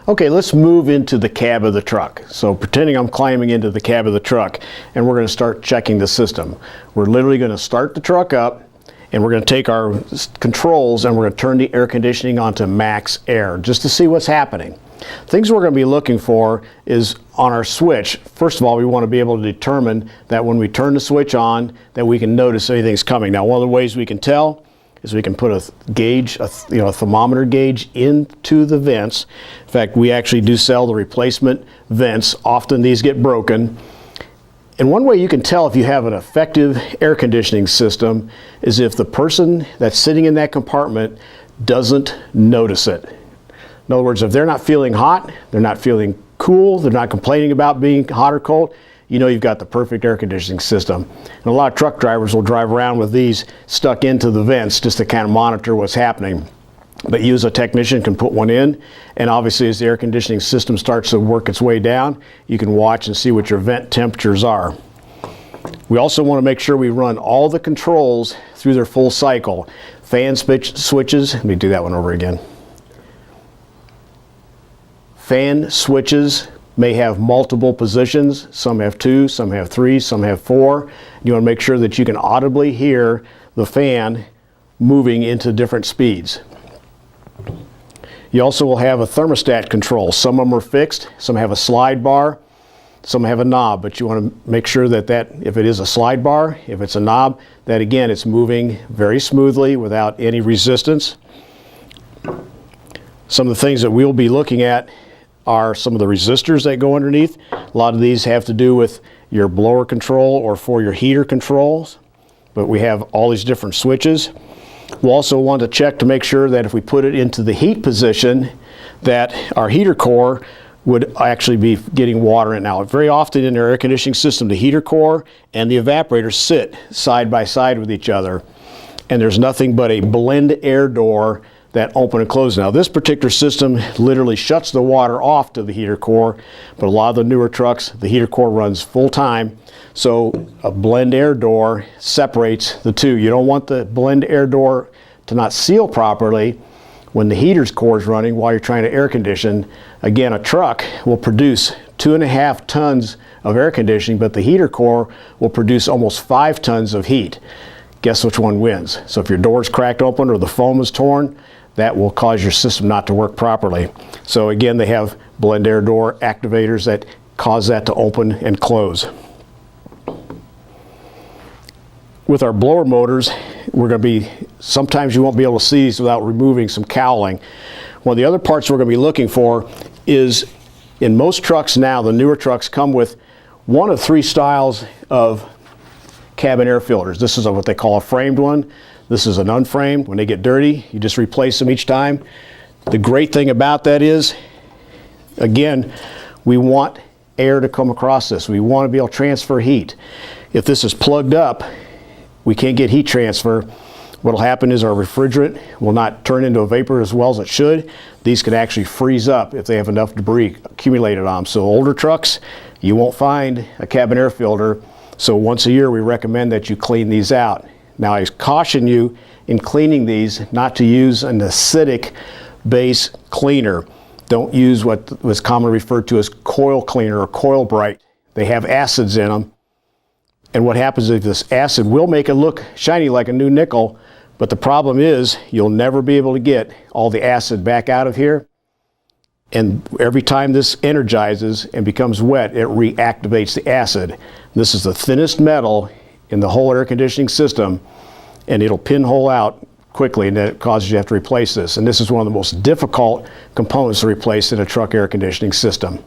Okay, let's move into the cab of the truck. So pretending I'm climbing into the cab of the truck, and we're going to start checking the system. We're literally going to start the truck up, and we're going to take our controls and we're going to turn the air conditioning onto max air just to see what's happening. Things we're going to be looking for is on our switch. First of all, we want to be able to determine that when we turn the switch on that we can notice anything's coming. Now, one of the ways we can tell is we can put a gauge, a thermometer gauge into the vents. In fact, we actually do sell the replacement vents. Often these get broken. And one way you can tell if you have an effective air conditioning system is if the person that's sitting in that compartment doesn't notice it. In other words, if they're not feeling hot, they're not feeling cool, they're not complaining about being hot or cold, you know you've got the perfect air conditioning system. And a lot of truck drivers will drive around with these stuck into the vents just to kind of monitor what's happening. But you as a technician can put one in, and obviously as the air conditioning system starts to work its way down, you can watch and see what your vent temperatures are. We also want to make sure we run all the controls through their full cycle. Fan switches, let me do that one over again. Fan switches may have multiple positions. Some have 2, some have 3, some have 4. You want to make sure that you can audibly hear the fan moving into different speeds. You also will have a thermostat control. Some of them are fixed, some have a slide bar, some have a knob, but you want to make sure that if it is a slide bar, if it's a knob, that again it's moving very smoothly without any resistance. Some of the things that we'll be looking at are some of the resistors that go underneath. A lot of these have to do with your blower control or for your heater controls, but we have all these different switches. We'll also want to check to make sure that if we put it into the heat position, that our heater core would actually be getting water in. Now, very often in our air conditioning system, the heater core and the evaporator sit side by side with each other, and there's nothing but a blend air door that open and close. Now, this particular system literally shuts the water off to the heater core, but a lot of the newer trucks, the heater core runs full time, so a blend air door separates the two. You don't want the blend air door to not seal properly when the heater's core is running while you're trying to air condition. Again, a truck will produce 2.5 tons of air conditioning, but the heater core will produce almost 5 tons of heat. Guess which one wins? So if your door's cracked open or the foam is torn, that will cause your system not to work properly. So again, they have blend air door activators that cause that to open and close. With our blower motors, sometimes you won't be able to see these without removing some cowling. One of the other parts we're going to be looking for is, in most trucks now, the newer trucks come with one of 3 styles of cabin air filters. This is what they call a framed one. This is an unframed. When they get dirty, you just replace them each time. The great thing about that is, again, we want air to come across this. We want to be able to transfer heat. If this is plugged up, we can't get heat transfer. What will happen is our refrigerant will not turn into a vapor as well as it should. These can actually freeze up if they have enough debris accumulated on them. So older trucks, you won't find a cabin air filter. So once a year, we recommend that you clean these out. Now, I caution you in cleaning these not to use an acidic base cleaner. Don't use what was commonly referred to as coil cleaner or coil bright. They have acids in them. And what happens is this acid will make it look shiny like a new nickel, but the problem is you'll never be able to get all the acid back out of here. And every time this energizes and becomes wet, it reactivates the acid. This is the thinnest metal in the whole air conditioning system, and it'll pinhole out quickly, and then it causes you to have to replace this. And this is one of the most difficult components to replace in a truck air conditioning system.